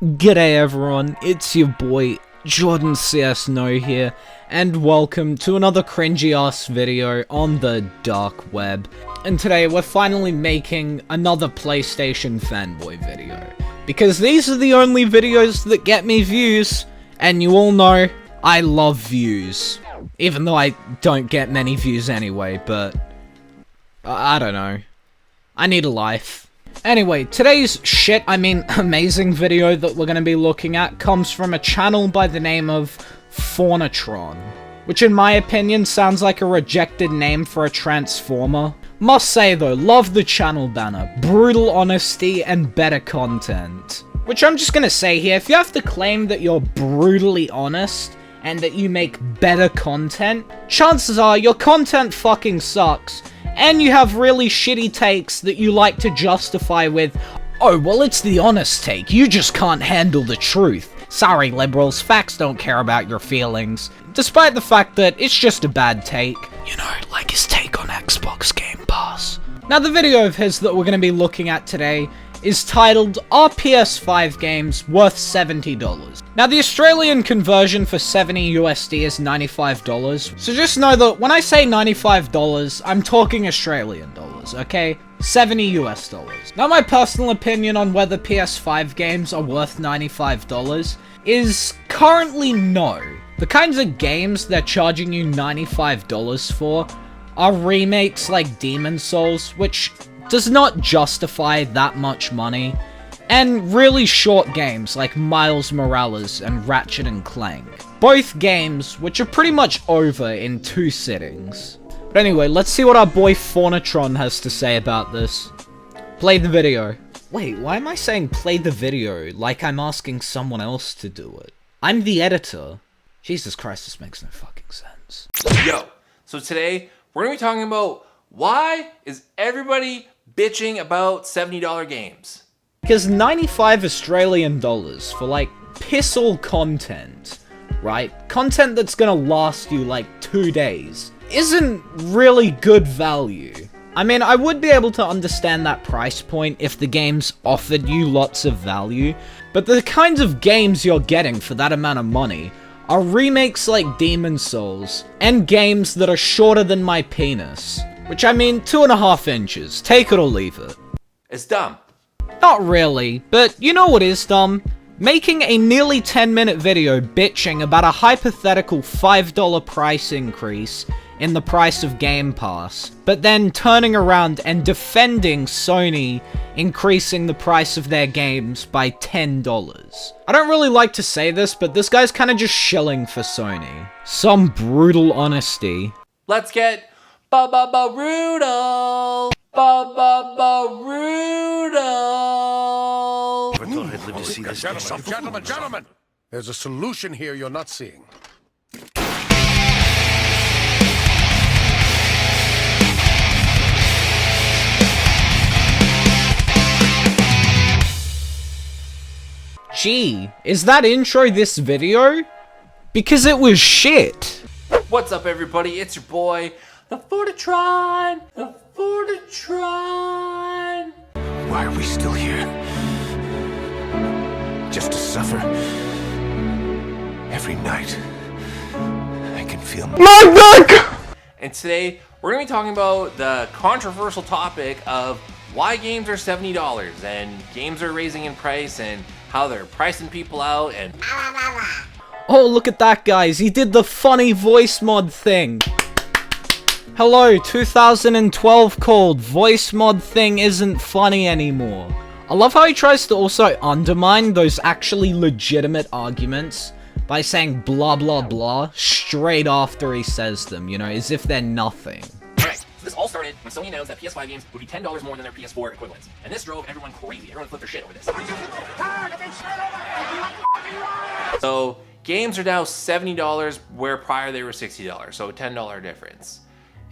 G'day everyone, it's your boy Jordan CS No here, and welcome to another cringy ass video on the dark web. And today we're finally making another PlayStation fanboy video, because these are the only videos that get me views, and you all know I love views. Even though I don't get many views anyway, but I don't know. I need a life. Anyway, today's amazing video that we're gonna be looking at comes from a channel by the name of Fornatron, which in my opinion sounds like a rejected name for a transformer. Must say though, love the channel banner, brutal honesty and better content. Which I'm just gonna say here, if you have to claim that you're brutally honest and that you make better content, chances are your content fucking sucks. And you have really shitty takes that you like to justify with, oh, well, it's the honest take, you just can't handle the truth. Sorry, liberals, facts don't care about your feelings. Despite the fact that it's just a bad take. You know, like his take on Xbox Game Pass. Now, the video of his that we're going to be looking at today is titled, Are PS5 Games Worth $70? Now, the Australian conversion for 70 USD is $95, so just know that when I say $95, I'm talking Australian dollars, okay? 70 US dollars. Now, my personal opinion on whether PS5 games are worth $95 is currently no. The kinds of games they're charging you $95 for are remakes like Demon's Souls, which does not justify that much money, and really short games like Miles Morales and Ratchet and Clank. Both games which are pretty much over in 2 sittings. But anyway, let's see what our boy Fornatron has to say about this. Play the video. Wait, why am I saying play the video like I'm asking someone else to do it? I'm the editor. Jesus Christ, this makes no fucking sense. Yo, so today we're gonna be talking about why is everybody bitching about $70 games? Because 95 Australian dollars for like piss all content, right? Content that's gonna last you like 2 days isn't really good value. I mean, I would be able to understand that price point if the games offered you lots of value, but the kinds of games you're getting for that amount of money are remakes like Demon's Souls, and games that are shorter than my penis. Which, I mean, 2.5 inches. Take it or leave it. It's dumb. Not really, but you know what is dumb? Making a nearly 10-minute video bitching about a hypothetical $5 price increase in the price of Game Pass, but then turning around and defending Sony increasing the price of their games by $10. I don't really like to say this, but this guy's kinda just shilling for Sony. Some brutal honesty. Let's get brutal. Brutal. I'd live to see this. Gentlemen, there's a solution here you're not seeing. Gee, is that intro this video? Because it was shit. What's up, everybody? It's your boy, the Fornatron. The Fornatron. Why are we still here? Just to suffer? Every night, I can feel my back! And today, we're going to be talking about the controversial topic of why games are $70 and games are raising in price and how they're pricing people out and Oh, look at that, guys. He did the funny voice mod thing. Hello, 2012 called voice mod thing isn't funny anymore. I love how he tries to also undermine those actually legitimate arguments by saying blah blah blah straight after he says them, you know, as if they're nothing. Alright, so this all started when Sony announced that PS5 games would be $10 more than their PS4 equivalents. And this drove everyone crazy. Everyone flipped their shit over this. So, games are now $70 where prior they were $60, so a $10 difference.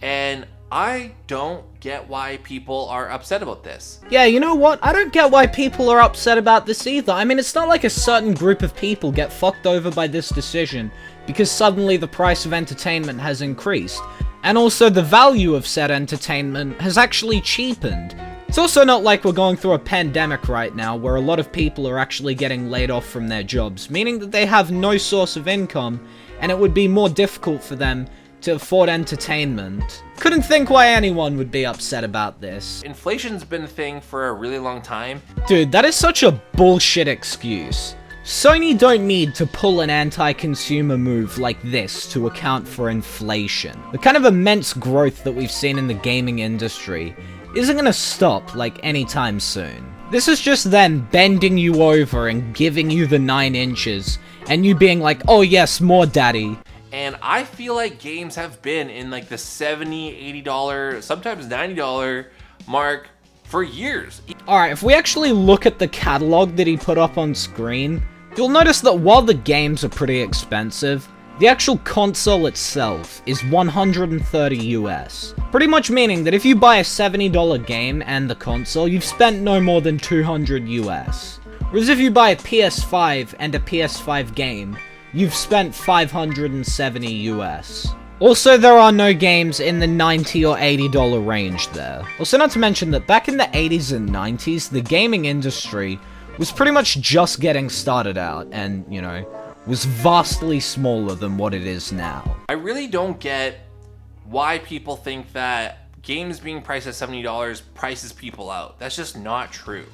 And I don't get why people are upset about this. Yeah, you know what? I don't get why people are upset about this either. I mean, it's not like a certain group of people get fucked over by this decision because suddenly the price of entertainment has increased. And also the value of said entertainment has actually cheapened. It's also not like we're going through a pandemic right now where a lot of people are actually getting laid off from their jobs, meaning that they have no source of income and it would be more difficult for them to afford entertainment. Couldn't think why anyone would be upset about this. Inflation's been a thing for a really long time. Dude, that is such a bullshit excuse. Sony don't need to pull an anti-consumer move like this to account for inflation. The kind of immense growth that we've seen in the gaming industry isn't gonna stop, like, anytime soon. This is just them bending you over and giving you the 9 inches, and you being like, oh yes, more daddy. And I feel like games have been in like the $70, $80, sometimes $90 mark for years. Alright, if we actually look at the catalog that he put up on screen, you'll notice that while the games are pretty expensive, the actual console itself is $130 US. Pretty much meaning that if you buy a $70 game and the console, you've spent no more than $200 US. Whereas if you buy a PS5 and a PS5 game, you've spent $570 US. Also, there are no games in the $90 or $80 range there. Also, not to mention that back in the 80s and 90s, the gaming industry was pretty much just getting started out and, you know, was vastly smaller than what it is now. I really don't get why people think that games being priced at $70 prices people out. That's just not true.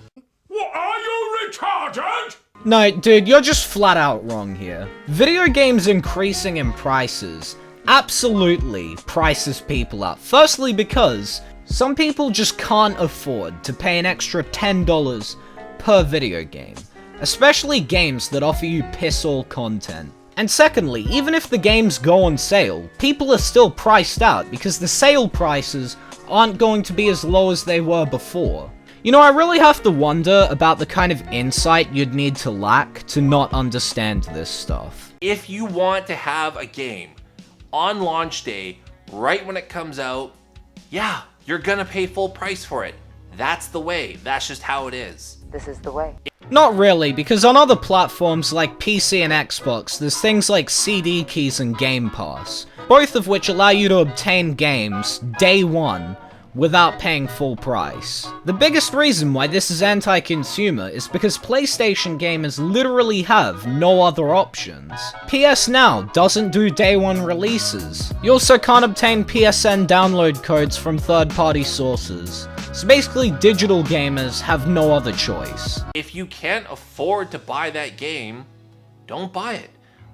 What, are you retarded? No, dude, you're just flat out wrong here. Video games increasing in prices absolutely prices people up. Firstly, because some people just can't afford to pay an extra $10 per video game. Especially games that offer you piss-all content. And secondly, even if the games go on sale, people are still priced out because the sale prices aren't going to be as low as they were before. You know, I really have to wonder about the kind of insight you'd need to lack to not understand this stuff. If you want to have a game on launch day, right when it comes out, yeah, you're gonna pay full price for it. That's the way. That's just how it is. This is the way. Not really, because on other platforms like PC and Xbox, there's things like CD keys and Game Pass, both of which allow you to obtain games day one without paying full price. The biggest reason why this is anti-consumer is because PlayStation gamers literally have no other options. PS Now doesn't do day one releases. You also can't obtain PSN download codes from third-party sources. So basically, digital gamers have no other choice. If you can't afford to buy that game, don't buy it.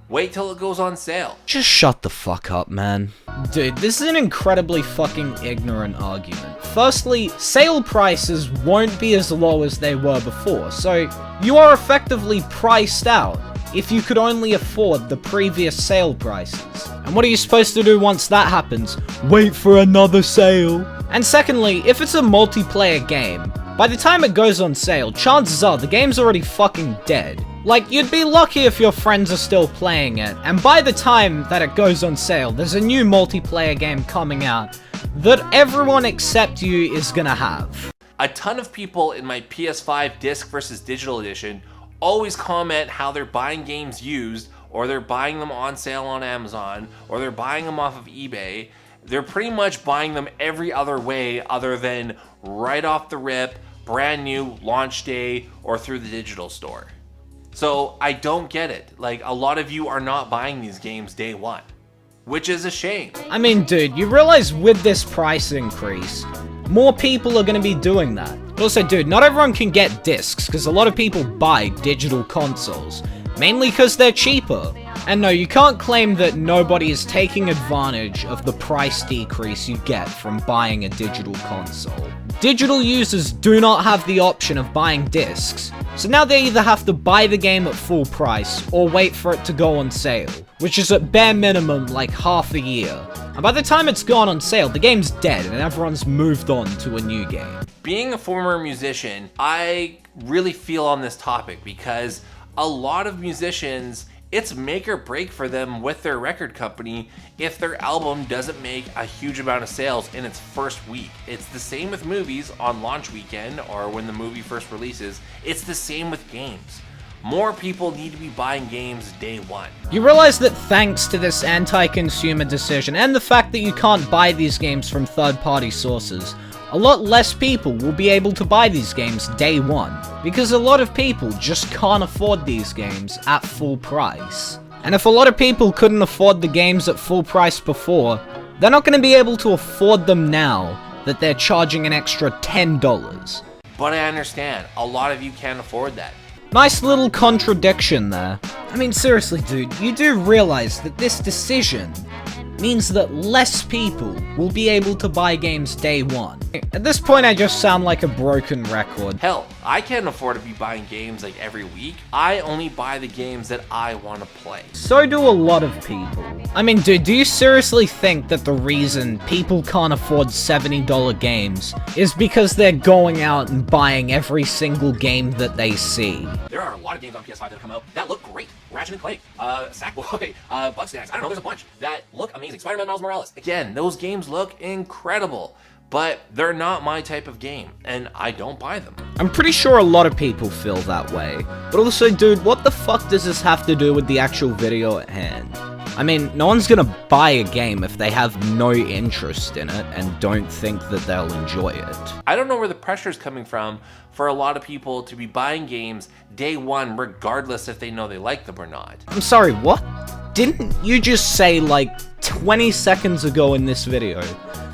Wait till it goes on sale. Just shut the fuck up, man. Dude, this is an incredibly fucking ignorant argument. Firstly, sale prices won't be as low as they were before, so you are effectively priced out if you could only afford the previous sale prices. And what are you supposed to do once that happens? Wait for another sale. And secondly, if it's a multiplayer game, by the time it goes on sale, chances are the game's already fucking dead. Like, you'd be lucky if your friends are still playing it, and by the time that it goes on sale, there's a new multiplayer game coming out that everyone except you is gonna have. A ton of people in my PS5 disc versus digital edition always comment how they're buying games used, or they're buying them on sale on Amazon, or they're buying them off of eBay. They're pretty much buying them every other way other than right off the rip, brand new, launch day, or through the digital store. So I don't get it. Like, a lot of you are not buying these games day one, which is a shame. I mean, dude, you realize with this price increase, more people are gonna be doing that. Also, dude, not everyone can get discs, because a lot of people buy digital consoles, mainly because they're cheaper. And no, you can't claim that nobody is taking advantage of the price decrease you get from buying a digital console. Digital users do not have the option of buying discs, so now they either have to buy the game at full price or wait for it to go on sale, which is at bare minimum like half a year. And by the time it's gone on sale, the game's dead and everyone's moved on to a new game. Being a former musician, I really feel on this topic because a lot of musicians, it's make or break for them with their record company if their album doesn't make a huge amount of sales in its first week. It's the same with movies on launch weekend or when the movie first releases. It's the same with games. More people need to be buying games day one. You realize that thanks to this anti-consumer decision and the fact that you can't buy these games from third-party sources, a lot less people will be able to buy these games day one, because a lot of people just can't afford these games at full price. And if a lot of people couldn't afford the games at full price before, they're not going to be able to afford them now that they're charging an extra $10. But I understand, a lot of you can't afford that. Nice little contradiction there. I mean, seriously, dude, you do realize that this decision means that less people will be able to buy games day one. At this point, I just sound like a broken record. Hell, I can't afford to be buying games like every week. I only buy the games that I want to play. So do a lot of people. I mean, dude, do you seriously think that the reason people can't afford $70 games is because they're going out and buying every single game that they see? There are a lot of games on PS5 that have come out that look great. Ratchet & Clank, Sackboy, Bugsnax, I don't know, there's a bunch that look amazing. Spider-Man Miles Morales. Again, those games look incredible, but they're not my type of game, and I don't buy them. I'm pretty sure a lot of people feel that way. But also, dude, what the fuck does this have to do with the actual video at hand? I mean, no one's gonna buy a game if they have no interest in it and don't think that they'll enjoy it. I don't know where the pressure is coming from for a lot of people to be buying games day one regardless if they know they like them or not. I'm sorry, what? Didn't you just say, like, 20 seconds ago in this video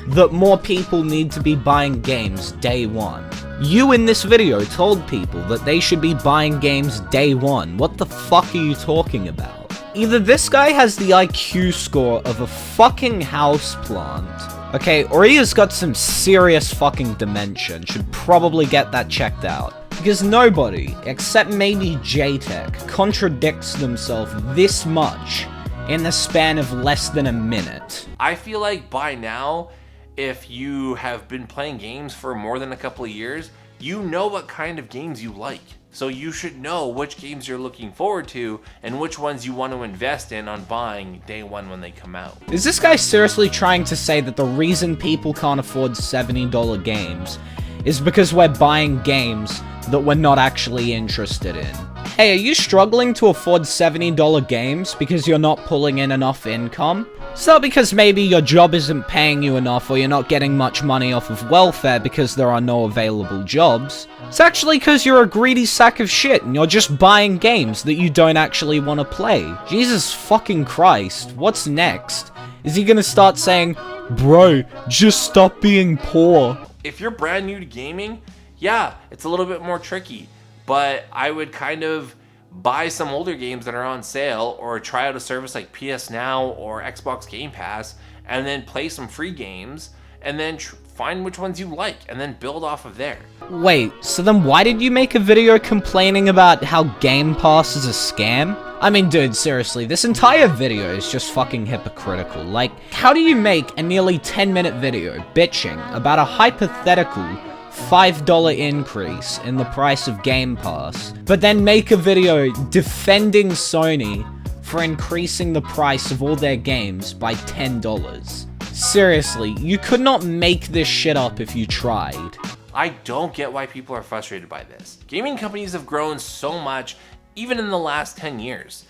that more people need to be buying games day one? You in this video told people that they should be buying games day one. What the fuck are you talking about? Either this guy has the IQ score of a fucking houseplant, okay, or he has got some serious fucking dementia and should probably get that checked out. Because nobody, except maybe JTech, contradicts themselves this much in the span of less than a minute. I feel like by now, if you have been playing games for more than a couple of years, you know what kind of games you like. So you should know which games you're looking forward to and which ones you want to invest in on buying day one when they come out. Is this guy seriously trying to say that the reason people can't afford $70 games is because we're buying games that we're not actually interested in? Hey, are you struggling to afford $70 games because you're not pulling in enough income? It's not because maybe your job isn't paying you enough or you're not getting much money off of welfare because there are no available jobs. It's actually because you're a greedy sack of shit and you're just buying games that you don't actually want to play. Jesus fucking Christ, what's next? Is he gonna start saying, bro, just stop being poor? If you're brand new to gaming, yeah, it's a little bit more tricky, but I would kind of buy some older games that are on sale or try out a service like PS Now or Xbox Game Pass and then play some free games and then find which ones you like and then build off of there. Wait, so then why did you make a video complaining about how Game Pass is a scam? I mean, dude, seriously, this entire video is just fucking hypocritical. Like, how do you make a nearly 10-minute video bitching about a hypothetical $5 increase in the price of Game Pass, but then make a video defending Sony for increasing the price of all their games by $10? Seriously, you could not make this shit up if you tried. I don't get why people are frustrated by this. Gaming companies have grown so much, even in the last 10 years.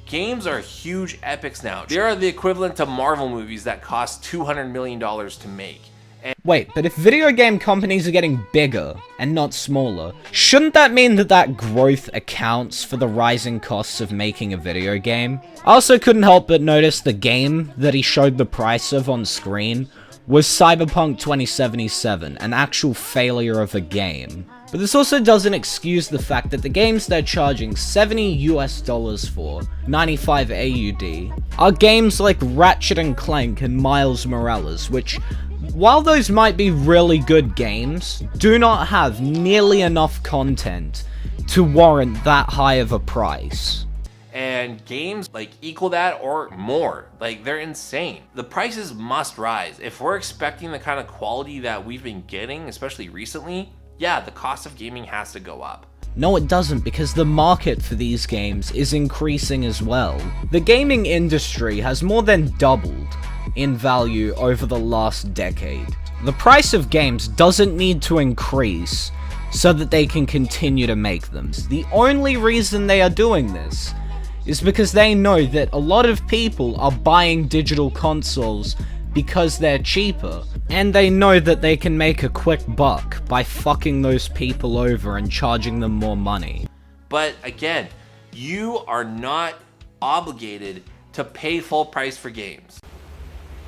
Games are huge epics now. They are the equivalent to Marvel movies that cost $200 million to make. Wait, but if video game companies are getting bigger and not smaller, shouldn't that mean that that growth accounts for the rising costs of making a video game? I also couldn't help but notice the game that he showed the price of on screen was Cyberpunk 2077, an actual failure of a game. But this also doesn't excuse the fact that the games they're charging $70 for, 95 AUD, are games like Ratchet & Clank and Miles Morales, which, while those might be really good games, do not have nearly enough content to warrant that high of a price. And games like equal that or more. Like, they're insane. The prices must rise. If we're expecting the kind of quality that we've been getting, especially recently, yeah, the cost of gaming has to go up. No, it doesn't, because the market for these games is increasing as well. The gaming industry has more than doubled in value over the last decade. The price of games doesn't need to increase so that they can continue to make them. The only reason they are doing this is because they know that a lot of people are buying digital consoles because they're cheaper. And they know that they can make a quick buck by fucking those people over and charging them more money. But again, you are not obligated to pay full price for games.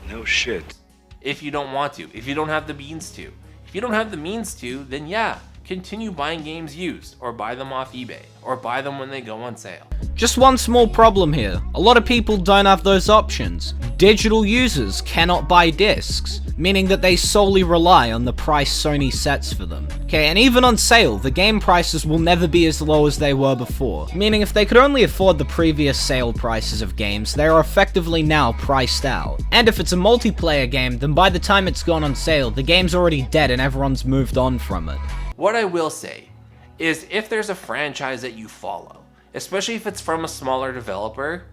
No shit. If you don't want to, if you don't have the means to. If you don't have the means to, then yeah, continue buying games used, or buy them off eBay, or buy them when they go on sale. Just one small problem here. A lot of people don't have those options. Digital users cannot buy discs, meaning that they solely rely on the price Sony sets for them. Okay, and even on sale, the game prices will never be as low as they were before, meaning if they could only afford the previous sale prices of games, they are effectively now priced out. And if it's a multiplayer game, then by the time it's gone on sale, the game's already dead and everyone's moved on from it. What I will say is if there's a franchise that you follow, especially if it's from a smaller developer,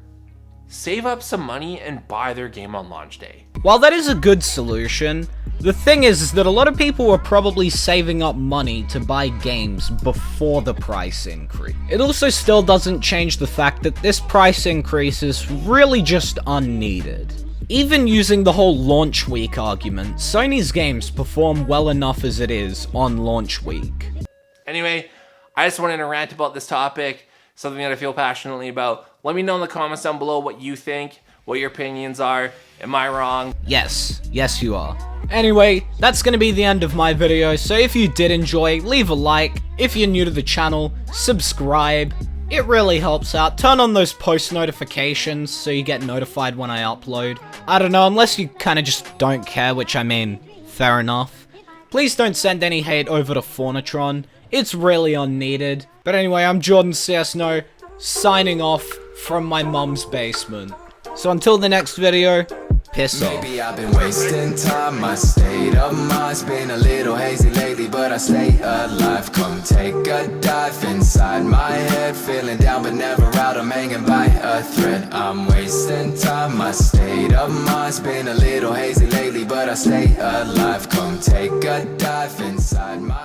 save up some money and buy their game on launch day. While that is a good solution, the thing is that a lot of people were probably saving up money to buy games before the price increase. It also still doesn't change the fact that this price increase is really just unneeded. Even using the whole launch week argument, Sony's games perform well enough as it is on launch week. Anyway, I just wanted to rant about this topic, something that I feel passionately about. Let me know in the comments down below what you think, what your opinions are. Am I wrong? Yes you are. Anyway, that's gonna be the end of my video, so if you did enjoy, leave a like. If you're new to the channel, subscribe. It really helps out. Turn on those post notifications so you get notified when I upload. I don't know, unless you kinda just don't care, which I mean, fair enough. Please don't send any hate over to Fornatron. It's really unneeded. But anyway, I'm Jordan CS No, signing off from my mum's basement. So until the next video, piss off. Maybe I've been wasting time, my state of mind's been a little hazy lately, but I stay alive. Come take a dive inside my head, feeling down but never out, I'm hanging by a thread. I'm wasting time, my state of mind's been a little hazy lately, but I stay alive. Come take a dive inside my